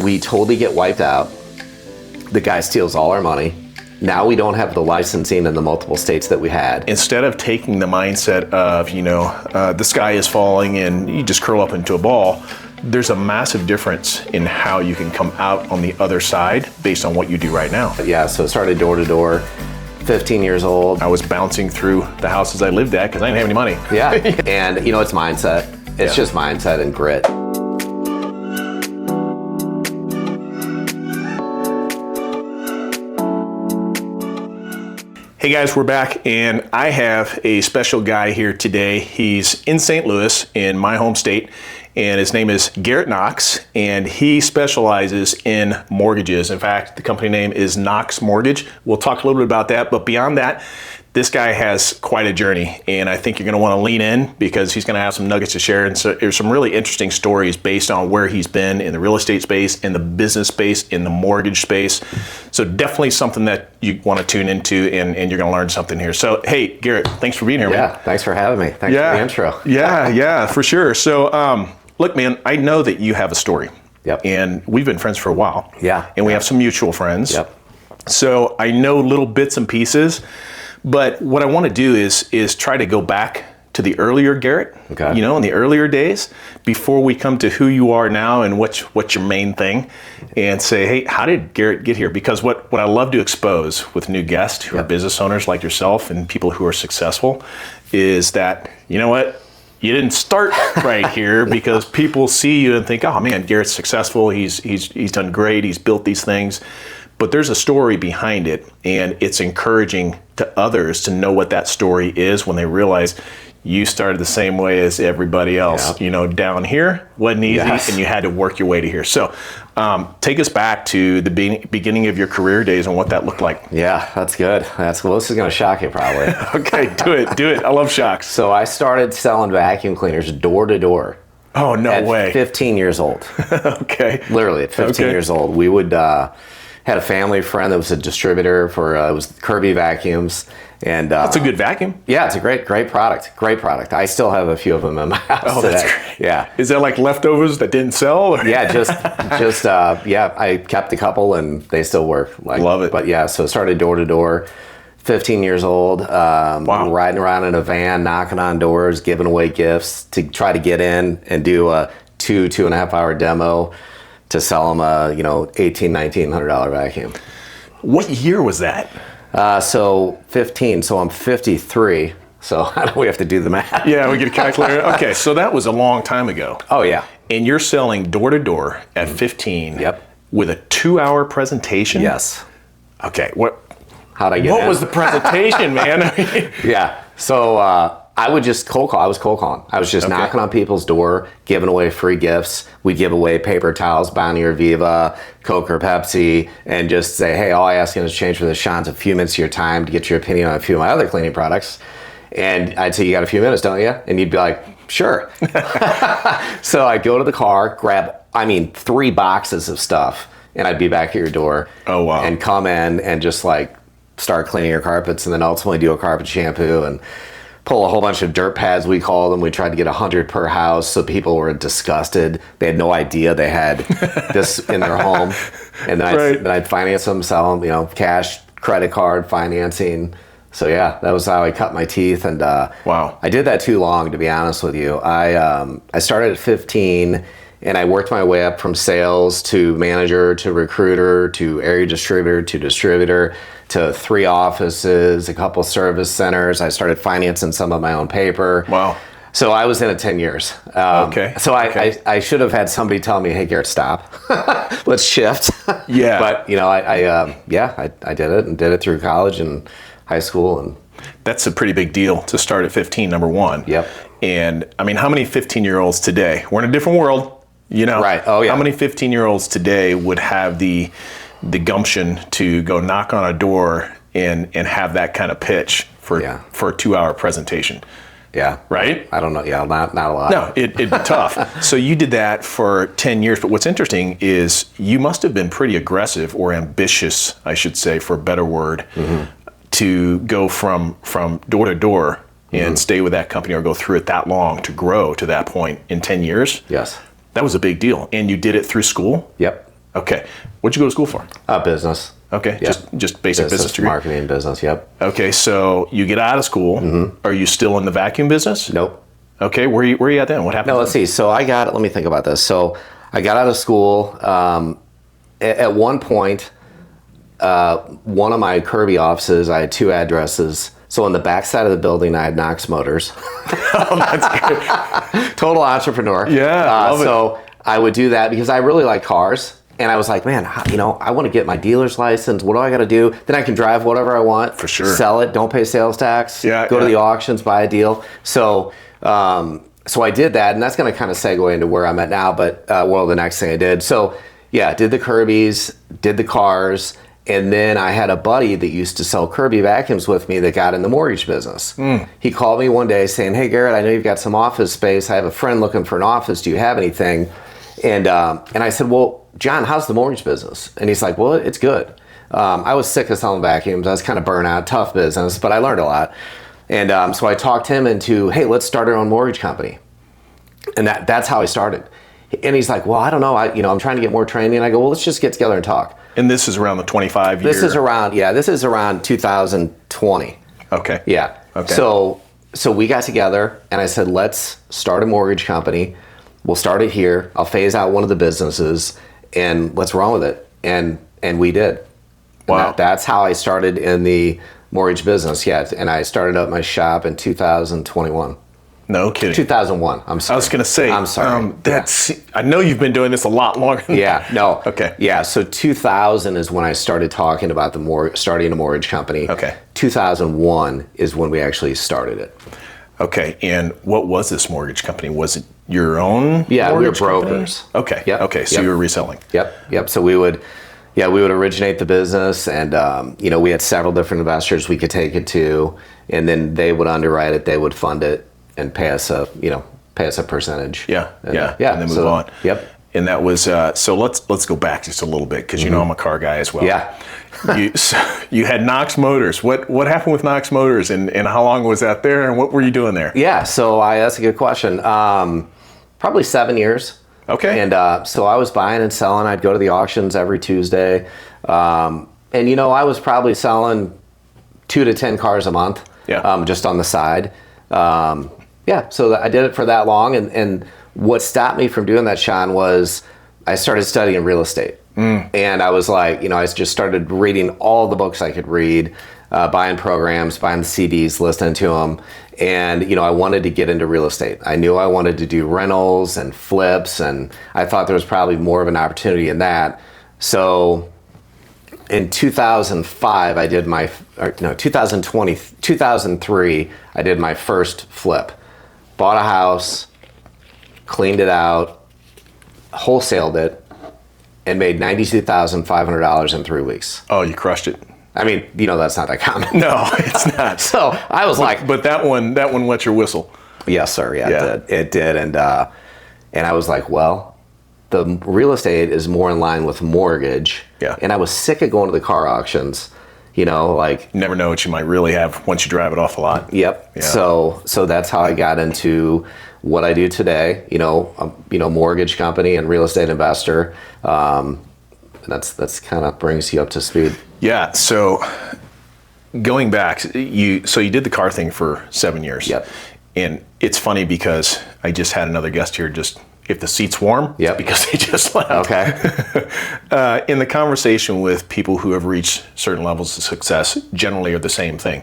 We totally get wiped out. The guy steals all our money. Now we don't have the licensing in the multiple states that we had. Instead of taking the mindset of, the sky is falling and you just curl up into a ball, there's a massive difference in how you can come out on the other side based on what you do right now. Yeah, so it started door to door, 15 years old. I was bouncing through the houses I lived at because I didn't have any money. Yeah, and it's mindset. It's just mindset and grit. Hey guys, we're back, and I have a special guy here today. He's in St. Louis, in my home state, and his name is Garrett Knox, and he specializes in mortgages. In fact, the company name is Knox Mortgage. We'll talk a little bit about that, but beyond that, this guy has quite a journey, and I think you're going to want to lean in because he's going to have some nuggets to share. And so there's some really interesting stories based on where he's been in the real estate space, in the business space, in the mortgage space. So definitely something that you want to tune into, and you're going to learn something here. So, hey, Garrett, thanks for being here, man. Yeah, thanks for having me. Thanks for the intro. Yeah, for sure. So, look, man, I know that you have a story. Yep. And we've been friends for a while. Yeah. And we have some mutual friends. Yep. So I know little bits and pieces. But what I want to do is try to go back to the earlier Garrett, okay. In the earlier days, before we come to who you are now and what's your main thing, and say, hey, how did Garrett get here? Because what I love to expose with new guests who are business owners like yourself and people who are successful is that, you know what? You didn't start right here because people see you and think, oh man, Garrett's successful. He's done great. He's built these things. But there's a story behind it, and it's encouraging to others to know what that story is when they realize you started the same way as everybody else. Yeah. Down here wasn't easy, and you had to work your way to here. So take us back to the beginning of your career days and what that looked like. Yeah, that's good. This is going to shock you probably. Okay, do it. I love shocks. So I started selling vacuum cleaners door to door. Oh, no way. At 15 years old. Okay. Literally at 15 years old. We would... had a family friend that was a distributor for it was Kirby vacuums, and that's a good vacuum. Yeah, it's a great product. Great product. I still have a few of them in my house. Oh, that's great. Yeah. Is that like leftovers that didn't sell? Or? Yeah, just I kept a couple and they still work. Love it. But yeah, so it started door to door. 15 years old, riding around in a van, knocking on doors, giving away gifts to try to get in and do a 2.5 hour demo to sell them a $1,800-$1,900 vacuum. What year was that? So 15. So I'm 53. So how do we have to do the math? Yeah, we get a calculator. Okay, so that was a long time ago. Oh yeah. And you're selling door to door at 15. Yep. With a 2-hour presentation. Yes. Okay. How'd I get? What was the presentation, man? Yeah. So I would just cold call. I was cold calling. I was just knocking on people's door, giving away free gifts. We'd give away paper towels, Bounty or Viva, Coke or Pepsi, and just say, hey, all I ask in exchange for this, Shawn's a few minutes of your time to get your opinion on a few of my other cleaning products. And I'd say, you got a few minutes, don't you? And you'd be like, sure. So I'd go to the car, grab, 3 boxes of stuff, and I'd be back at your door. Oh, wow. And come in and just start cleaning your carpets, and then ultimately do a carpet shampoo and pull a whole bunch of dirt pads, we call them. We tried to get 100 per house, so people were disgusted. They had no idea they had this in their home. And then I'd finance them, sell them, cash, credit card, financing. So yeah, that was how I cut my teeth. And wow, I did that too long, to be honest with you. I started at 15, and I worked my way up from sales to manager to recruiter to area distributor to 3 offices, a couple service centers. I started financing some of my own paper. Wow. So I was in it 10 years. So I should have had somebody tell me, hey, Garrett, stop. Let's shift. Yeah. But, I did it and did it through college and high school. And that's a pretty big deal to start at 15, number one. Yep. And, how many 15-year-olds today, we're in a different world, Right. Oh, yeah. How many 15-year-olds today would have the gumption to go knock on a door and have that kind of pitch for a 2-hour presentation? Yeah. Right? I don't know. Yeah, not a lot. No, it'd be tough. So you did that for 10 years. But what's interesting is you must have been pretty aggressive or ambitious, I should say, for a better word, to go from door to door and stay with that company or go through it that long to grow to that point in 10 years. Yes. That was a big deal. And you did it through school? Yep. Okay. What'd you go to school for? Business. Okay. Yep. Just basic business degree. Marketing, business. Yep. Okay. So you get out of school. Are you still in the vacuum business? Nope. Okay. Where are you at then? What happened? No, let's see. So let me think about this. So I got out of school. At one point, one of my Kirby offices, I had 2 addresses. So on the back side of the building, I had Knox Motors. Oh, that's good. Total entrepreneur. Yeah, love it. So I would do that because I really like cars. And I was like, man, I want to get my dealer's license. What do I got to do? Then I can drive whatever I want. For sure. Sell it. Don't pay sales tax. Yeah. Go to the auctions, buy a deal. So I did that, and that's going to kind of segue into where I'm at now. But the next thing I did. So yeah, did the Kirbys, did the cars, and then I had a buddy that used to sell Kirby vacuums with me that got in the mortgage business. He called me one day saying, hey, Garrett, I know you've got some office space. I have a friend looking for an office. Do you have anything? And I said, well, John, how's the mortgage business? And he's like, well, it's good. I was sick of selling vacuums. I was kind of burnt out, tough business, but I learned a lot. And so I talked him into, hey, let's start our own mortgage company. And that's how I started. And he's like, well, I don't know. I'm trying to get more training. And I go, well, let's just get together and talk. And this is around the 25 year? This is around 2020. Okay. Yeah. Okay. So we got together and I said, let's start a mortgage company. We'll start it here. I'll phase out one of the businesses and let's run with it. And we did. Wow. That's how I started in the mortgage business. Yeah. And I started up my shop in 2021. No kidding. 2001. I'm sorry. I was going to say. I'm sorry. I know you've been doing this a lot longer than Yeah. that. No. Okay. Yeah. So 2000 is when I started talking about starting a mortgage company. Okay. 2001 is when we actually started it. Okay. And what was this mortgage company? Was it your own? Yeah, we were mortgage company? brokers. Okay. Yep. Okay. So Yep. you were reselling. Yep. So we would originate the business, and we had several different investors we could take it to, and then they would underwrite it, they would fund it, and pay us a percentage. Yeah. And, And then move on. Yep. And that was so. Let's go back just a little bit because I'm a car guy as well. Yeah. You had Knox Motors. What happened with Knox Motors, and how long was that there, and what were you doing there? Yeah. So that's a good question. Probably 7 years. Okay. And so I was buying and selling. I'd go to the auctions every Tuesday. And I was probably selling 2 to 10 cars a month. Yeah. Just on the side. So I did it for that long. And what stopped me from doing that, Shawn, was I started studying real estate. And I was like, I just started reading all the books I could read, buying programs, buying the CDs, listening to them. And, I wanted to get into real estate. I knew I wanted to do rentals and flips, and I thought there was probably more of an opportunity in that. So in 2003, I did my first flip. Bought a house, cleaned it out, wholesaled it, and made $92,500 in 3 weeks. Oh, you crushed it. I mean, that's not that common. No, it's not. So I was like, but that one wet your whistle. Yes, sir. Yeah. It did. And I was like, well, the real estate is more in line with mortgage. Yeah. And I was sick of going to the car auctions, You never know what you might really have once you drive it off a lot. Yep. Yeah. So that's how I got into what I do today. Mortgage company and real estate investor. That's kind of brings you up to speed. Yeah. So going back, you did the car thing for 7 years. Yep. And it's funny because I just had another guest here. Just if the seat's warm, yep. Because they just left. Okay. In the conversation with people who have reached certain levels of success, generally are the same thing.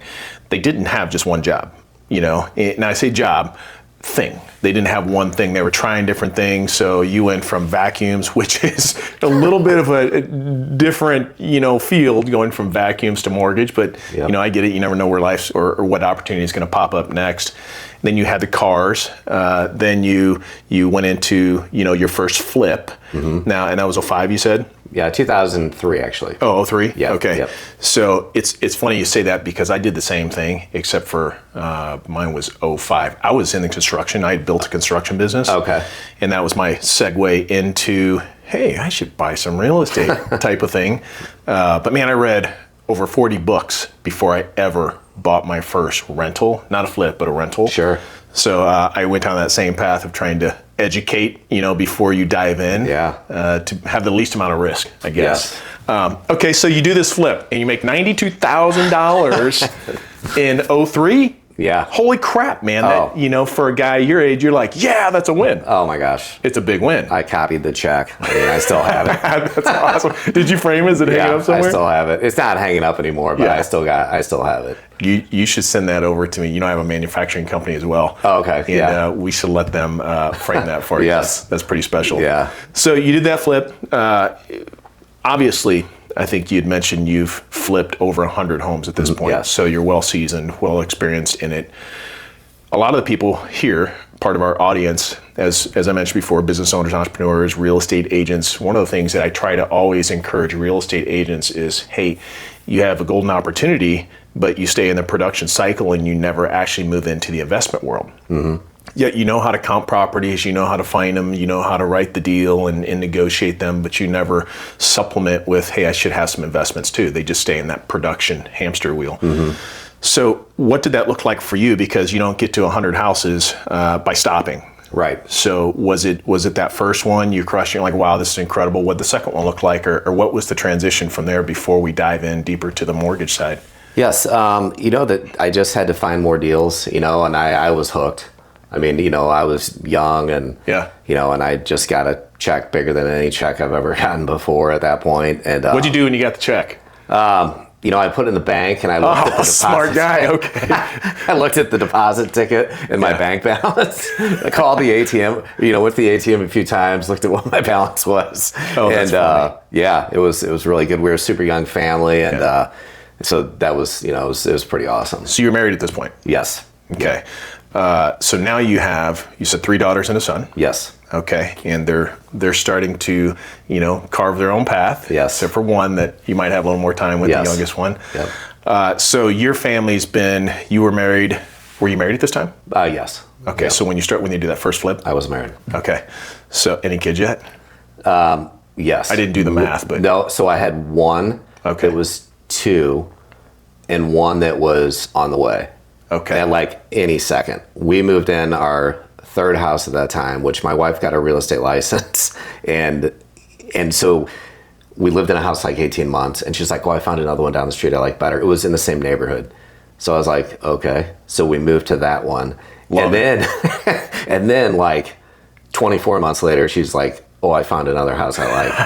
They didn't have just one job. And I say job, thing. They didn't have one thing. They were trying different things. So you went from vacuums, which is a little bit of a different, field, going from vacuums to mortgage. But, yep. I get it. You never know where life's or what opportunity is going to pop up next. Then you had the cars. Then you went into, your first flip. Mm-hmm. Now, and that was 2005, you said? Yeah, 2003 actually. Oh, 2003? Yeah. Okay. Yep. So it's funny you say that because I did the same thing, except for mine was 2005. I was in the construction. I had built a construction business. Okay. And that was my segue into, hey, I should buy some real estate type of thing. But man, I read over 40 books before I ever bought my first rental. Not a flip, but a rental. Sure. So I went down that same path of trying to educate, before you dive in. Yeah. To have the least amount of risk, I guess. Yes. Okay, so you do this flip and you make $92,000 in 03. Yeah. Holy crap, man. That, for a guy your age, you're like, yeah, that's a win. Oh my gosh. It's a big win. I copied the check. I still have it. That's awesome. Did you frame it? Is it hanging up somewhere? I still have it. It's not hanging up anymore, but I still have it. You should send that over to me. I have a manufacturing company as well. Oh, okay. And we should let them frame that for you. Yes. That's pretty special. Yeah. So you did that flip. Obviously, I think you'd mentioned you've flipped over 100 homes at this point. Yes. So you're well seasoned, well experienced in it. A lot of the people here, part of our audience, as I mentioned before, business owners, entrepreneurs, real estate agents, one of the things that I try to always encourage real estate agents is, hey, you have a golden opportunity, but you stay in the production cycle and you never actually move into the investment world. Mm-hmm. Yet you know how to comp properties, you know how to find them, you know how to write the deal and negotiate them, but you never supplement with, hey, I should have some investments too. They just stay in that production hamster wheel. Mm-hmm. So what did that look like for you? Because you don't get to 100 houses by stopping. Right. So was it that first one you crushed? You're like, wow, this is incredible. What did the second one look like? Or what was the transition from there before we dive in deeper to the mortgage side? Yes. That I just had to find more deals, and I was hooked. I mean, I was young and, and I just got a check bigger than any check I've ever gotten before at that point. And what'd you do when you got the check? I put it in the bank and I looked at the deposit. Smart guy. Okay. I looked at the deposit ticket and my bank balance. I called the ATM, went to the ATM a few times, looked at what my balance was. Oh, that's funny. It was really good. We were a super young family. And so that was, it was pretty awesome. So you were married at this point? Yes. Okay. So now you said 3 daughters and a son. Yes. Okay. And they're starting to, carve their own path. Yes. Except for one that you might have a little more time with, the youngest one. Yep. So your family's were you married at this time? Yes. Okay. Yep. So when you do that first flip? I was married. Okay. So any kids yet? Yes. I didn't do the math, but. No. So I had one. Okay. It was 2 and one that was on the way. Okay. At like any second. We moved in our 3rd house at that time, which my wife got a real estate license. And so we lived in a house like 18 months. And she's like, I found another one down the street I like better. It was in the same neighborhood. So I was like, okay. So we moved to that one. And then like 24 months later, she's like, I found another house I like.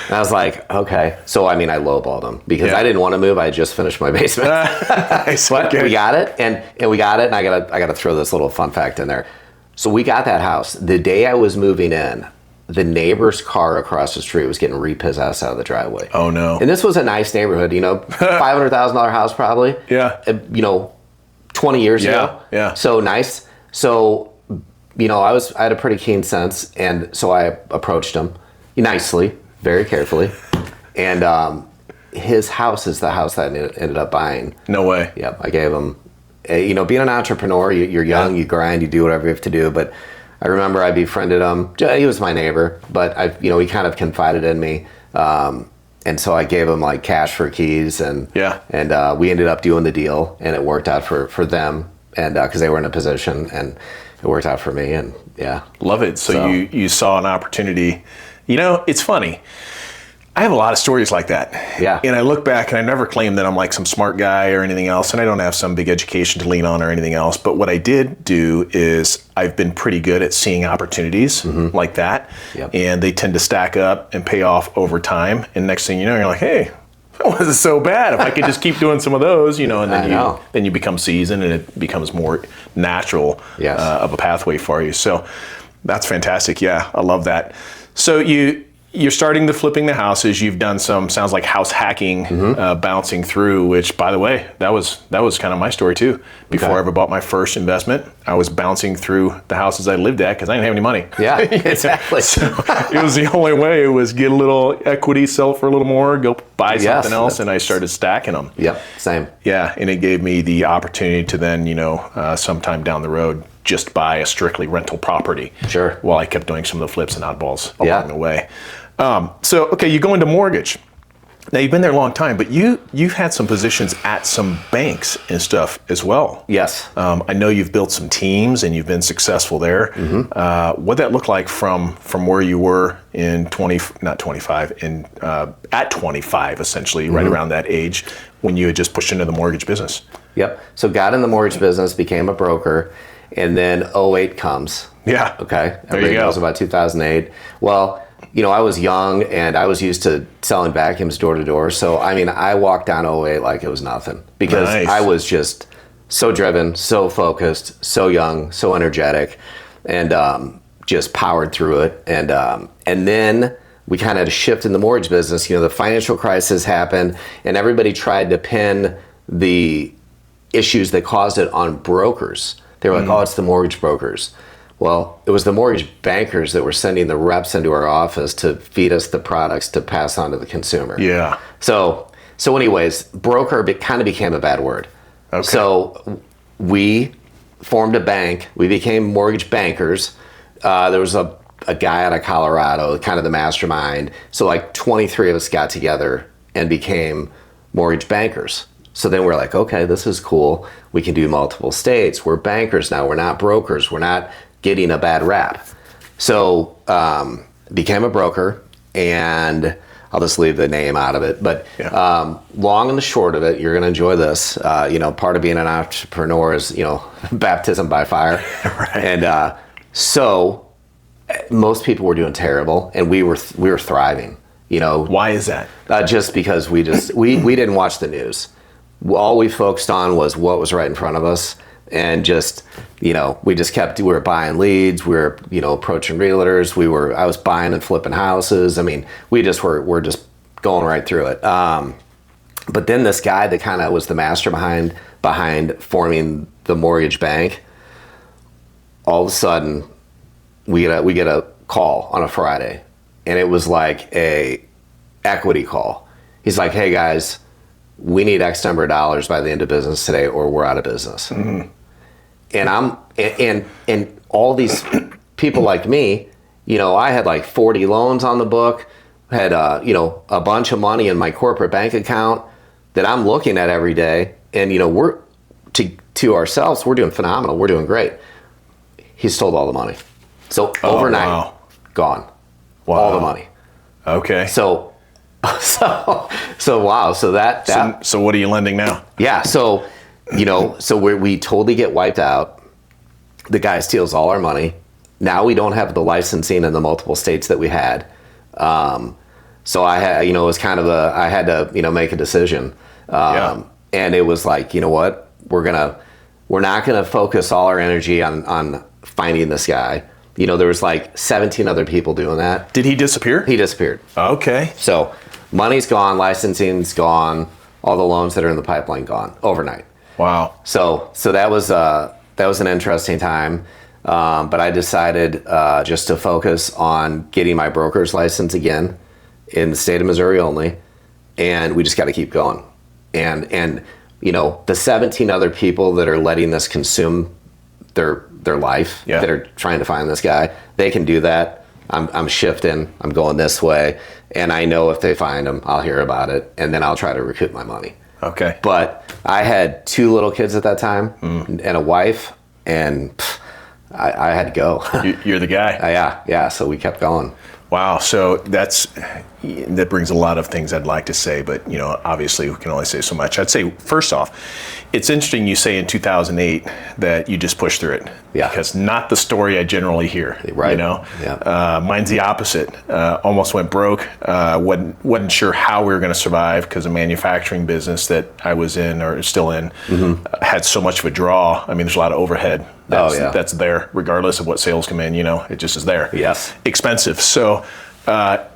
And I was like, okay. So, I lowballed them because I didn't want to move. I just finished my basement. But we got it. And we got it. And I got to throw this little fun fact in there. So we got that house. The day I was moving in, the neighbor's car across the street was getting repossessed out of the driveway. Oh, no. And this was a nice neighborhood, $500,000 house probably. Yeah. 20 years ago. Yeah. So nice. So I had a pretty keen sense, and so I approached him nicely, very carefully, and his house is the house that I ended up buying. No way. Yep, I gave him. Being an entrepreneur, you're young, you grind, you do whatever you have to do. But I remember I befriended him. He was my neighbor, but he kind of confided in me, and so I gave him like cash for keys, and we ended up doing the deal, and it worked out for them, and because they were in a position and. It worked out for me, and love it. So you saw an opportunity. It's funny. I have a lot of stories like that. Yeah. And I look back, and I never claim that I'm like some smart guy or anything else, and I don't have some big education to lean on or anything else. But what I did do is I've been pretty good at seeing opportunities like that, and they tend to stack up and pay off over time. And next thing you know, you're like, hey. That wasn't so bad. If I could just keep doing some of those, and then you become seasoned and it becomes more natural of a pathway for you. So that's fantastic. Yeah, I love that. So you're starting the flipping the houses. You've done some, sounds like house hacking, bouncing through, which by the way, that was kind of my story too. Before I ever bought my first investment, I was bouncing through the houses I lived at because I didn't have any money. Yeah, exactly. So it was the only way. It was get a little equity, sell for a little more, go buy something else, and I started stacking them. Yep, same. Yeah, and it gave me the opportunity to then, sometime down the road, just buy a strictly rental property. Sure. While I kept doing some of the flips and oddballs along the way. So, okay, you go into mortgage. Now, you've been there a long time, but you've had some positions at some banks and stuff as well. Yes. I know you've built some teams and you've been successful there. What'd that look like from where you were in at 25, essentially, right around that age when you had just pushed into the mortgage business? Yep. So got in the mortgage business, became a broker, and then '08 comes. Yeah. Okay. There you go. It was about 2008. Well, I was young and I was used to selling vacuums door to door. So, I walked down '08 like it was nothing because Nice. I was just so driven, so focused, so young, so energetic, and just powered through it. And then we kind of had a shift in the mortgage business. The financial crisis happened and everybody tried to pin the issues that caused it on brokers. They were like, oh, it's the mortgage brokers. Well, it was the mortgage bankers that were sending the reps into our office to feed us the products to pass on to the consumer. Yeah. So anyways, broker kind of became a bad word. Okay. So we formed a bank. We became mortgage bankers. There was a guy out of Colorado, kind of the mastermind. So like 23 of us got together and became mortgage bankers. So then we're like, okay, this is cool. We can do multiple states. We're bankers now. We're not brokers. We're not getting a bad rap. So became a broker, and I'll just leave the name out of it. But long and the short of it, you're going to enjoy this. Part of being an entrepreneur is, baptism by fire. Right. And so most people were doing terrible, and we were thriving. Why is that? Just because we didn't watch the news. All we focused on was what was right in front of us, and just we were buying leads, we were approaching realtors, I was buying and flipping houses. We just were just going right through it. But then this guy that kind of was the mastermind behind forming the mortgage bank, all of a sudden we get a call on a Friday, and it was like a equity call. He's like, hey guys, we need X number of dollars by the end of business today or we're out of business. Mm-hmm. And all these people like me, I had like 40 loans on the book, had a bunch of money in my corporate bank account that I'm looking at every day, and we're to ourselves, we're doing phenomenal, we're doing great. He stole all the money. So overnight, gone. Wow. All the money. Okay. So wow. So that. So what are you lending now? Yeah. So we totally get wiped out. The guy steals all our money. Now we don't have the licensing in the multiple states that we had. So I had, it was kind of I had to, make a decision. And it was like, you know what, we're not gonna focus all our energy on finding this guy. There was like 17 other people doing that. Did he disappear? He disappeared. Okay. So money's gone, licensing's gone, all the loans that are in the pipeline gone overnight. Wow. So that was an interesting time. But I decided just to focus on getting my broker's license again in the state of Missouri only, and we just got to keep going. And the 17 other people that are letting this consume their life, that are trying to find this guy, they can do that. I'm shifting, I'm going this way, and I know if they find him, I'll hear about it, and then I'll try to recoup my money. Okay. But I had 2 little kids at that time and a wife, and I had to go. You're the guy. Yeah. So we kept going. Wow. So that brings a lot of things I'd like to say, but obviously we can only say so much. I'd say first off, it's interesting you say in 2008 that you just pushed through it. Yeah. Because not the story I generally hear. Right. Yeah. Mine's the opposite. Almost went broke. Wasn't sure how we were going to survive because the manufacturing business that I was in or still in had so much of a draw. There's a lot of overhead. That's there regardless of what sales come in. It just is there. Yes. Expensive. So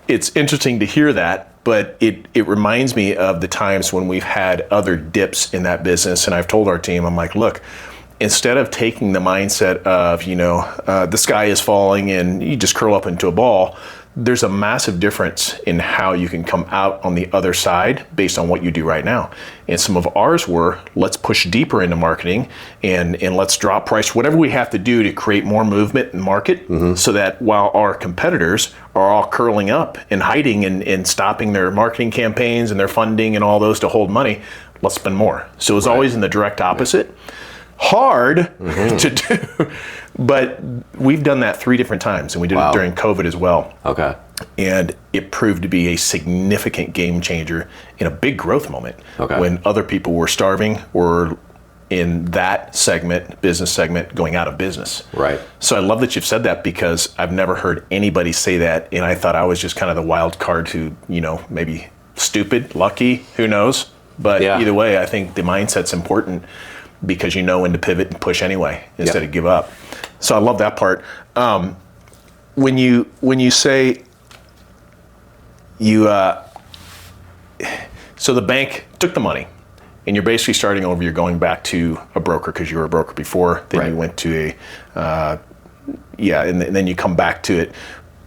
it's interesting to hear that, but it reminds me of the times when we've had other dips in that business. And I've told our team, I'm like, look, instead of taking the mindset of, the sky is falling and you just curl up into a ball, there's a massive difference in how you can come out on the other side based on what you do right now. And some of ours were, let's push deeper into marketing and let's drop price, whatever we have to do to create more movement in market, so that while our competitors are all curling up and hiding and stopping their marketing campaigns and their funding and all those to hold money, let's spend more. So it was always in the direct opposite. Hard to do, but we've done that 3 different times, and we did it during COVID as well. Okay. And it proved to be a significant game changer in a big growth moment. Okay. When other people were starving or in that segment, business segment, going out of business. Right. So I love that you've said that, because I've never heard anybody say that, and I thought I was just kind of the wild card who, maybe stupid, lucky, who knows? But either way, I think the mindset's important, because you know when to pivot and push anyway instead of give up. So I love that part. When you say you, so the bank took the money, and you're basically starting over. You're going back to a broker because you were a broker before. Then you went to and then you come back to it.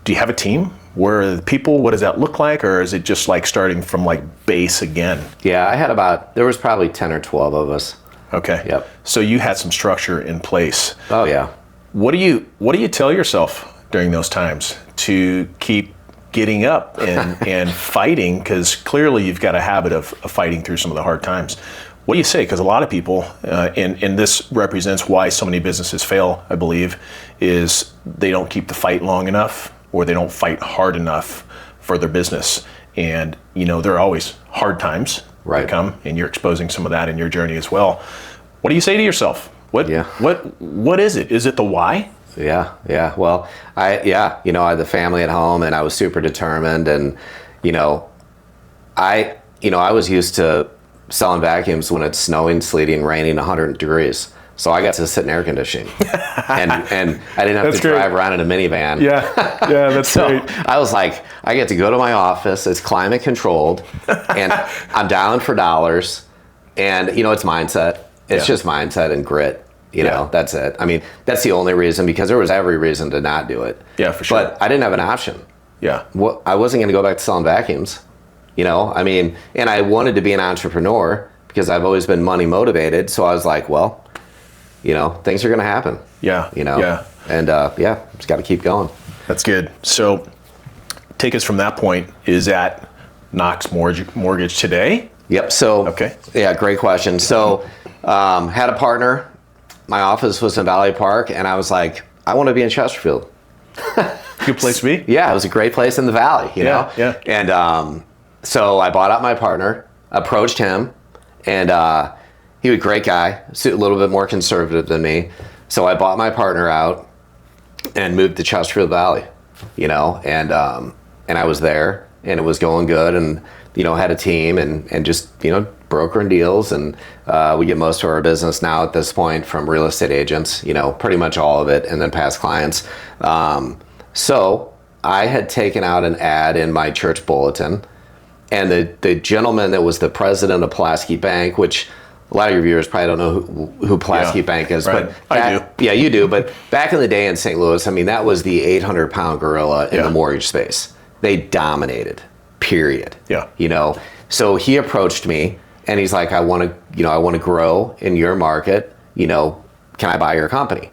Do you have a team? Where are the people? What does that look like? Or is it just like starting from like base again? Yeah, there was probably 10 or 12 of us. Okay. Yep. So you had some structure in place. Oh yeah. What do you tell yourself during those times to keep getting up and fighting? Because clearly you've got a habit of fighting through some of the hard times. What do you say? Because a lot of people, and this represents why so many businesses fail, I believe, is they don't keep the fight long enough, or they don't fight hard enough for their business. And there are always hard times that come, and you're exposing some of that in your journey as well. What do you say to yourself? What is it? Is it the why? Yeah. Well, I had the family at home, and I was super determined, and I was used to selling vacuums when it's snowing, sleeting, raining, 100 degrees. So I got to sit in air conditioning, and I didn't have to drive around in a minivan. Yeah, that's so great. I was like, I get to go to my office. It's climate controlled, and I'm dialing for dollars. And it's mindset. It's just mindset and grit. That's it. I mean, that's the only reason, because there was every reason to not do it. Yeah, for sure. But I didn't have an option. Yeah. I wasn't going to go back to selling vacuums. I mean, and I wanted to be an entrepreneur because I've always been money motivated. So I was like, well, things are going to happen. Yeah. And just got to keep going. That's good. So take us from that point. Is that Knox Mortgage today? Yep. So, okay. Yeah, great question. So had a partner. My office was in Valley Park, and I was like, I want to be in Chesterfield. Good place to be. Yeah, it was a great place in the valley, you know? Yeah. And so I bought out my partner, approached him, and he was a great guy, a little bit more conservative than me. So I bought my partner out and moved to Chesterfield Valley, and I was there, and it was going good, and had a team and just brokering deals, and we get most of our business now at this point from real estate agents, pretty much all of it, and then past clients. So I had taken out an ad in my church bulletin, and the gentleman that was the president of Pulaski Bank, which a lot of your viewers probably don't know who Pulaski Bank is, right. But I do. Yeah, you do. But back in the day in St. Louis, I mean, that was the 800-pound gorilla in the mortgage space. They dominated. Period. Yeah. So he approached me, and he's like, I want to grow in your market. Can I buy your company?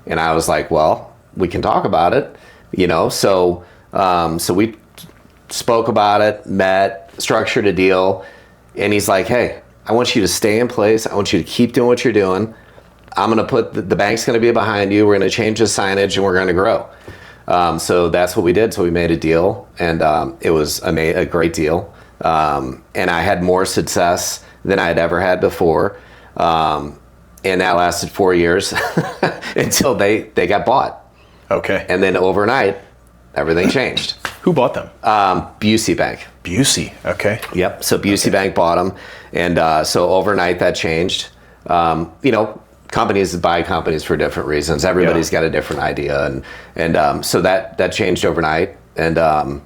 And I was like, well, we can talk about it. So we spoke about it, met, structured a deal, and he's like, hey, I want you to stay in place. I want you to keep doing what you're doing. I'm going to put the bank's going to be behind you. We're going to change the signage, and we're going to grow. So that's what we did. So we made a deal, and it was a great deal. And I had more success than I had ever had before. And that lasted 4 years until they got bought. Okay. And then overnight, everything changed. Who bought them? Busey Bank. Busey. Okay. Yep. So Busey Bank bought them, and so overnight that changed. Companies buy companies for different reasons. Everybody's got a different idea, and so that changed overnight, and so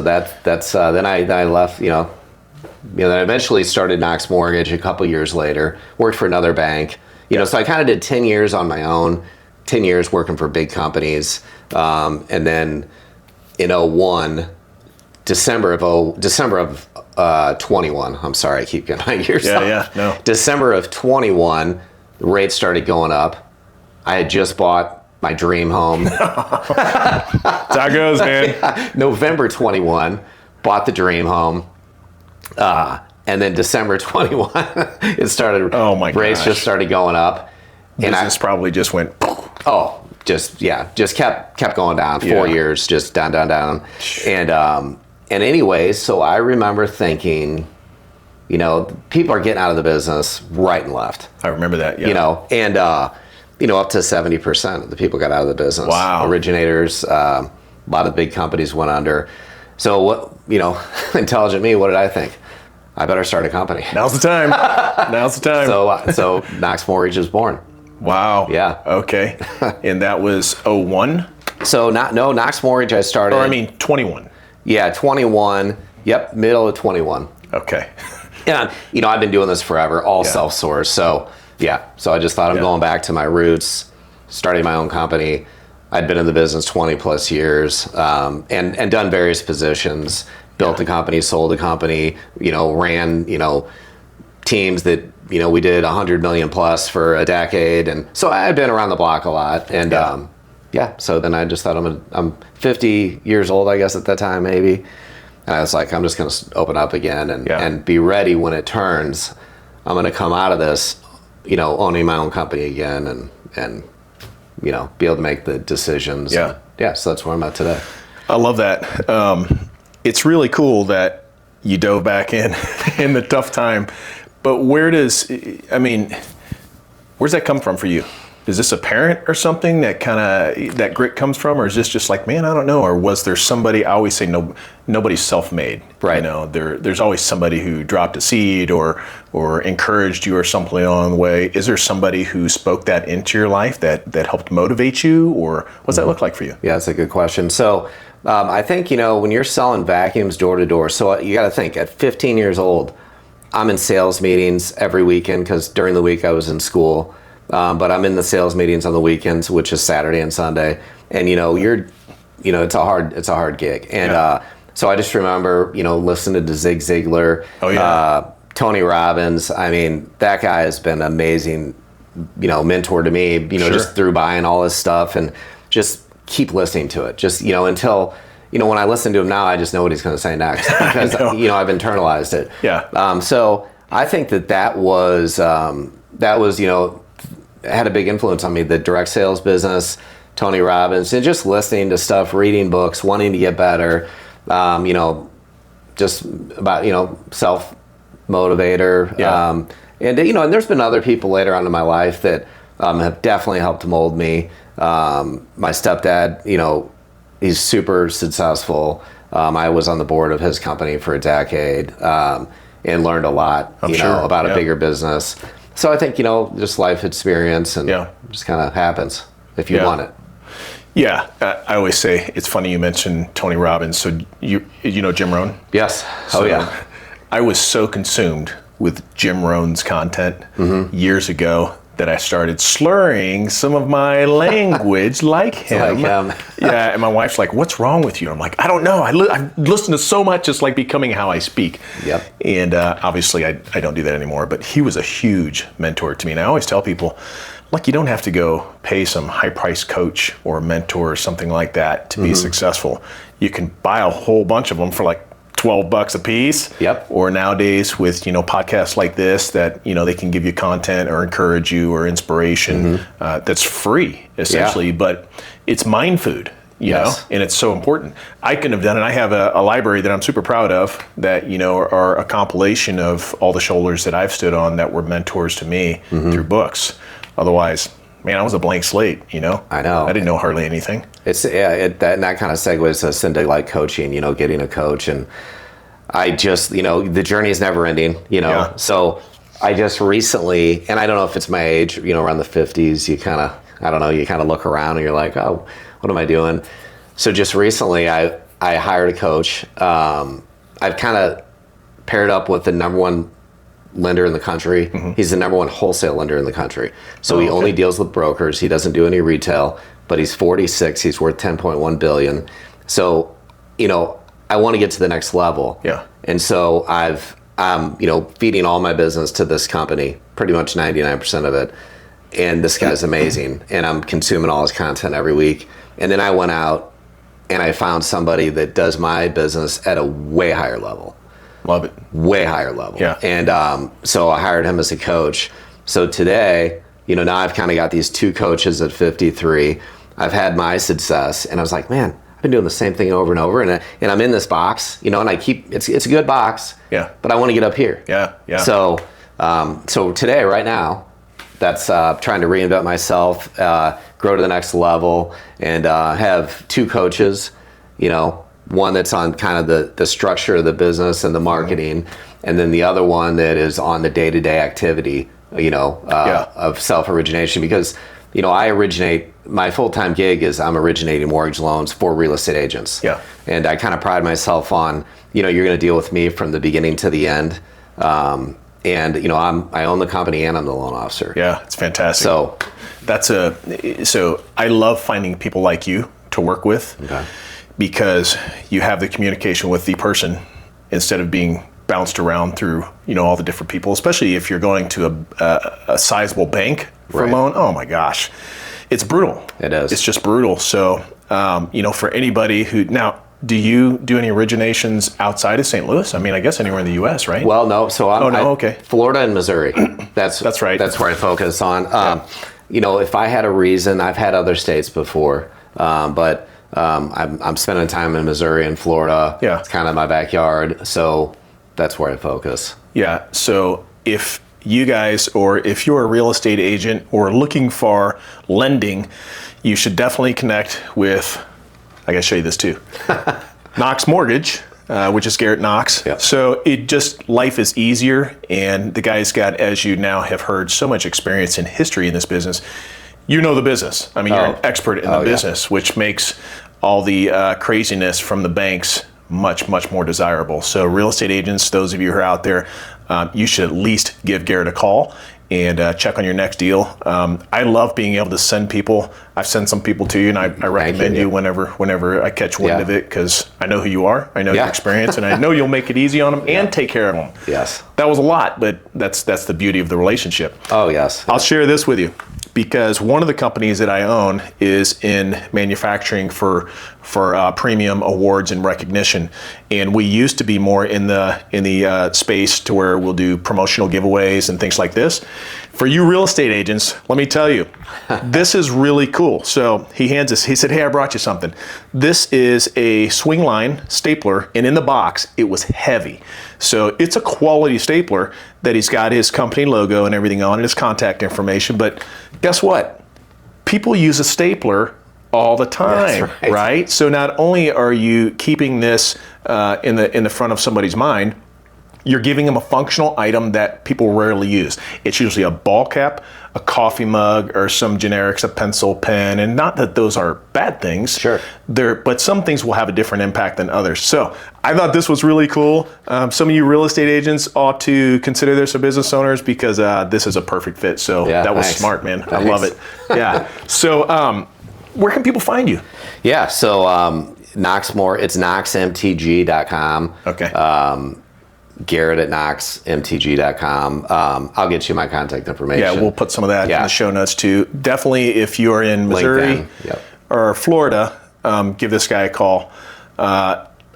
that's then I left. Then I eventually started Knox Mortgage a couple years later. Worked for another bank. So I kind of did 10 years on my own. 10 years working for big companies. And then in December of 21, I'm sorry, I keep getting my years up. Yeah, no. December of 21, the rates started going up. I had just bought my dream home. That's how it goes, man. November 21, bought the dream home. And then December 21, it started, Oh my rates gosh. just started going up. Business probably just went, Just kept going down. 4 Yeah. years, just down. And anyways, so I remember thinking, people are getting out of the business right and left. I remember that, yeah. And up to 70% of the people got out of the business. Wow. Originators, a lot of big companies went under. So what, intelligent me, what did I think? I better start a company. Now's the time. Now's the time. So Knox Mortgage was born. Wow. Yeah. Okay. And that was 01? So Knox Mortgage I started. 21. Yeah, 21. Yep, middle of 21. Okay. And I've been doing this forever, all self-sourced. So I just thought I'm going back to my roots, starting my own company. I'd been in the business 20 plus years, and done various positions. Built a company, sold a company. Ran teams that we did 100 million plus for a decade, and so I've been around the block a lot. And so then I just thought I'm 50 years old, I guess at that time maybe, and I was like, I'm just going to open up again and be ready when it turns. I'm going to come out of this, owning my own company again, and be able to make the decisions. Yeah. So that's where I'm at today. I love that. It's really cool that you dove back in the tough time. But where's that come from for you? Is this a parent or something that grit comes from, or is this just like, man, I don't know? Or was there somebody? I always say nobody's self-made. Right. There's always somebody who dropped a seed or encouraged you or something along the way. Is there somebody who spoke that into your life that helped motivate you, or what's that look like for you? Yeah, that's a good question. So I think, when you're selling vacuums door to door, so you got to think at 15 years old, I'm in sales meetings every weekend because during the week I was in school. But I'm in the sales meetings on the weekends, which is Saturday and Sunday. And it's a hard gig. And so I just remember listening to Zig Ziglar, Tony Robbins. I mean, that guy has been an amazing mentor to me. Sure. Just through buying all his stuff and just keep listening to it. Just until when I listen to him now, I just know what he's going to say next because I've internalized it. Yeah. So I think that was had a big influence on me, the direct sales business, Tony Robbins, and just listening to stuff, reading books, wanting to get better, just about, self-motivator. Yeah. And there's been other people later on in my life that have definitely helped mold me. My stepdad, he's super successful. I was on the board of his company for a decade and learned a lot, about a bigger business. So I think, just life experience and just kind of happens if you want it. Yeah. I always say, it's funny you mentioned Tony Robbins. So you know Jim Rohn? Yes. I was so consumed with Jim Rohn's content years ago that I started slurring some of my language like him. Yeah, and my wife's like, what's wrong with you? I'm like, I don't know. I've listened to so much, it's like becoming how I speak. Yep. And obviously, I don't do that anymore, but he was a huge mentor to me. And I always tell people, like, you don't have to go pay some high-priced coach or mentor or something like that to be successful. You can buy a whole bunch of them for like $12 a piece. Yep. Or nowadays with, podcasts like this that, they can give you content or encourage you or inspiration that's free essentially, but it's mind food, you know, and it's so important. I couldn't have done it. I have a library that I'm super proud of that, are a compilation of all the shoulders that I've stood on that were mentors to me through books. Otherwise, man, I was a blank slate, I know. I didn't know hardly anything. That kind of segues us into like coaching, getting a coach. And I just, the journey is never ending, So I just recently, and I don't know if it's my age, around the 50s, you kind of look around and you're like, oh, what am I doing? So just recently I hired a coach. I've kind of paired up with the number one lender in the country. He's the number one wholesale lender in the country. So he only deals with brokers. He doesn't do any retail, but he's 46. He's worth 10.1 billion. So, I want to get to the next level. Yeah. And so I'm feeding all my business to this company, pretty much 99% of it. And this guy's amazing. And I'm consuming all his content every week. And then I went out and I found somebody that does my business at a way higher level. Love it. Way higher level. Yeah. And so I hired him as a coach. So today, now I've kind of got these two coaches at 53. I've had my success, and I was like, man, I've been doing the same thing over and over, and I'm in this box, and I keep it's a good box. Yeah. But I want to get up here. Yeah. Yeah. So today, right now, that's trying to reinvent myself, grow to the next level, and have two coaches. One that's on kind of the structure of the business and the marketing, and then the other one that is on the day-to-day activity, of self-origination. Because, I originate, my full-time gig is I'm originating mortgage loans for real estate agents. Yeah. And I kind of pride myself on, you're going to deal with me from the beginning to the end. And, I own the company and I'm the loan officer. Yeah, it's fantastic. So so I love finding people like you to work with. Okay. Because you have the communication with the person instead of being bounced around through, all the different people, especially if you're going to a sizable bank for a loan. Oh my gosh, it's brutal. It is. It's just brutal. So, for anybody who, now, do you do any originations outside of St. Louis? I mean, I guess anywhere in the U.S., right? Well, no. So okay. Florida and Missouri. That's right. That's where I focus on. If I had a reason, I've had other states before, but I'm spending time in Missouri and Florida. Yeah. It's kind of my backyard, so that's where I focus. Yeah. So if you guys, or if you're a real estate agent or looking for lending, you should definitely connect with, I gotta show you this too, Knox Mortgage, which is Garrett Knox. Yeah. So life is easier, and the guy's got, as you now have heard, so much experience and history in this business. You know the business. I mean, you're an expert in the business, which makes all the craziness from the banks much, much more desirable. So real estate agents, those of you who are out there, you should at least give Garrett a call and check on your next deal. I love being able to send people. I've sent some people to you, and I recommend you whenever I catch wind of it, because I know who you are, I know your experience, and I know you'll make it easy on them and take care of them. Yes. That was a lot, but that's the beauty of the relationship. Oh, yes. I'll share this with you, because one of the companies that I own is in manufacturing for premium awards and recognition, and we used to be more in the space to where we'll do promotional giveaways and things like this. For you real estate agents, let me tell you, this is really cool. So he said, hey, I brought you something. This is a swing line stapler, and in the box, it was heavy. So it's a quality stapler that he's got his company logo and everything on, and his contact information. But guess what? People use a stapler all the time, That's right? So not only are you keeping this in the front of somebody's mind, you're giving them a functional item that people rarely use. It's usually a ball cap, a coffee mug, or some generics, a pencil, pen, and not that those are bad things. Sure. But some things will have a different impact than others. So I thought this was really cool. Some of you real estate agents ought to consider this as business owners, because this is a perfect fit. So that was smart, man. Thanks. I love it. Yeah. So where can people find you? Yeah. So it's knoxmtg.com. Okay. Garrett at knoxmtg.com. I'll get you my contact information. Yeah, we'll put some of that in the show notes too. Definitely, if you're in Missouri or Florida, give this guy a call.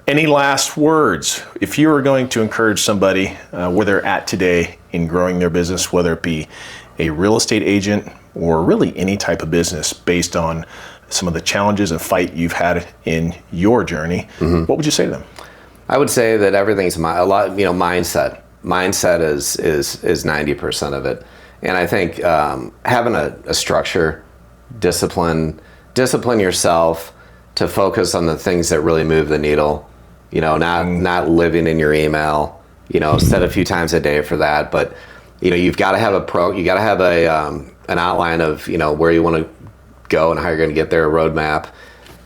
Any last words? If you were going to encourage somebody where they're at today in growing their business, whether it be a real estate agent or really any type of business, based on some of the challenges and fight you've had in your journey, what would you say to them? I would say that everything's mindset. Mindset is 90% of it, and I think having a structure, discipline yourself to focus on the things that really move the needle. Not living in your email. Set a few times a day for that, but you've got to have you got to have an outline of where you want to go and how you're going to get there, a roadmap.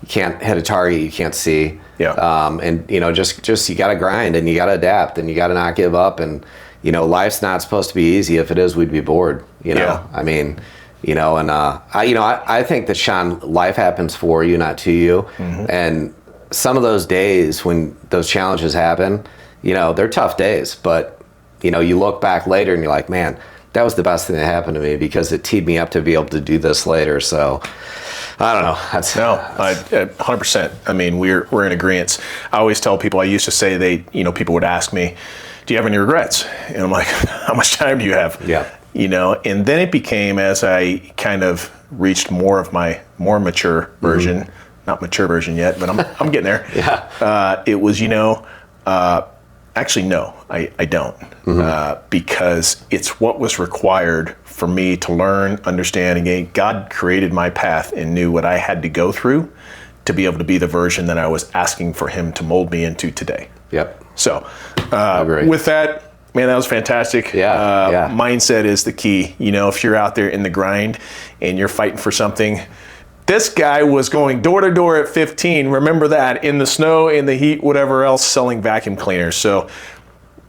You can't hit a target you can't see. Yeah. And just you got to grind, and you got to adapt, and you got to not give up, and life's not supposed to be easy. If it is, we'd be bored. Yeah. I mean, I think that, Shawn, life happens for you, not to you. And some of those days when those challenges happen, they're tough days, but you look back later and you're like, man, that was the best thing that happened to me because it teed me up to be able to do this later. So I don't know. 100%. I mean, we're in agreement. I always tell people, I used to say people would ask me, do you have any regrets? And I'm like, how much time do you have? Yeah. And then it became, as I kind of reached more of my more mature version, not mature version yet, but I'm getting there. Yeah. It was, actually, no, I don't. Because it's what was required for me to learn, understand. Again, God created my path and knew what I had to go through to be able to be the version that I was asking for him to mold me into today. Yep. So with that, man, that was fantastic. Yeah. Mindset is the key. If you're out there in the grind and you're fighting for something, this guy was going door to door at 15. Remember that, in the snow, in the heat, whatever else, selling vacuum cleaners. So,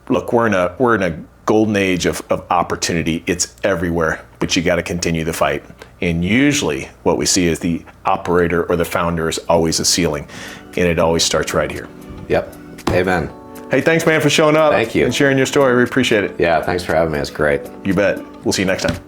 look, we're in a golden age of opportunity. It's everywhere, but you got to continue the fight. And usually, what we see is the operator or the founder is always a ceiling, and it always starts right here. Yep. Amen. Hey, thanks, man, for showing up. Thank you. And sharing your story. We appreciate it. Yeah, thanks for having me. It's great. You bet. We'll see you next time.